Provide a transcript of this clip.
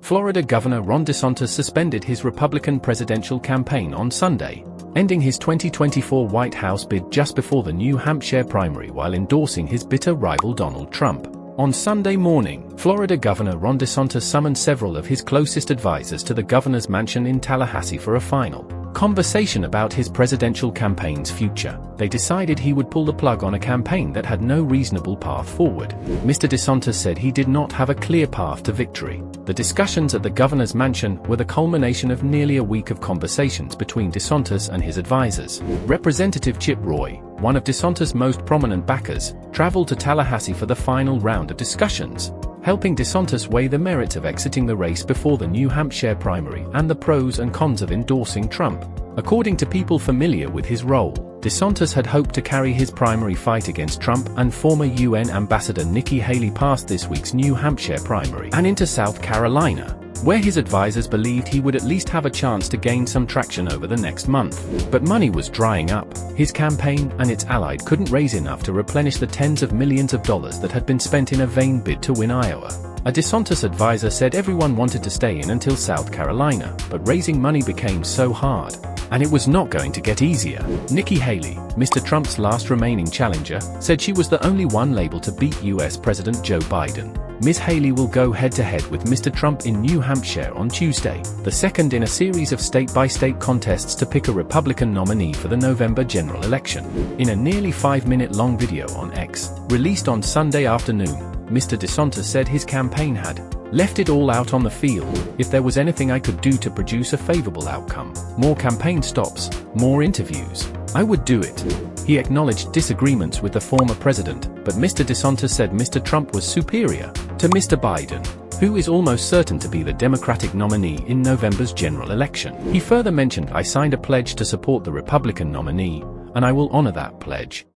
Florida Governor Ron DeSantis suspended his Republican presidential campaign on Sunday, ending his 2024 White House bid just before the New Hampshire primary while endorsing his bitter rival Donald Trump. On Sunday morning, Florida Governor Ron DeSantis summoned several of his closest advisors to the governor's mansion in Tallahassee for a final conversation about his presidential campaign's future. They decided he would pull the plug on a campaign that had no reasonable path forward. Mr. DeSantis said he did not have a clear path to victory. The discussions at the governor's mansion were the culmination of nearly a week of conversations between DeSantis and his advisors. Representative Chip Roy, one of DeSantis' most prominent backers, traveled to Tallahassee for the final round of discussions, helping DeSantis weigh the merits of exiting the race before the New Hampshire primary and the pros and cons of endorsing Trump. According to people familiar with his role, DeSantis had hoped to carry his primary fight against Trump and former UN Ambassador Nikki Haley past this week's New Hampshire primary and into South Carolina, where his advisors believed he would at least have a chance to gain some traction over the next month. But money was drying up. His campaign and its allies couldn't raise enough to replenish the tens of millions of dollars that had been spent in a vain bid to win Iowa. A DeSantis advisor said everyone wanted to stay in until South Carolina, but raising money became so hard, and it was not going to get easier. Nikki Haley, Mr. Trump's last remaining challenger, said she was the only one labeled to beat US President Joe Biden. Ms. Haley will go head-to-head with Mr. Trump in New Hampshire on Tuesday, the second in a series of state-by-state contests to pick a Republican nominee for the November general election. In a nearly 5-minute-long video on X, released on Sunday afternoon, Mr. DeSantis said his campaign had left it all out on the field. If there was anything I could do to produce a favorable outcome, more campaign stops, more interviews, I would do it. He acknowledged disagreements with the former president, but Mr. DeSantis said Mr. Trump was superior to Mr. Biden, who is almost certain to be the Democratic nominee in November's general election. He further mentioned, "I signed a pledge to support the Republican nominee, and I will honor that pledge."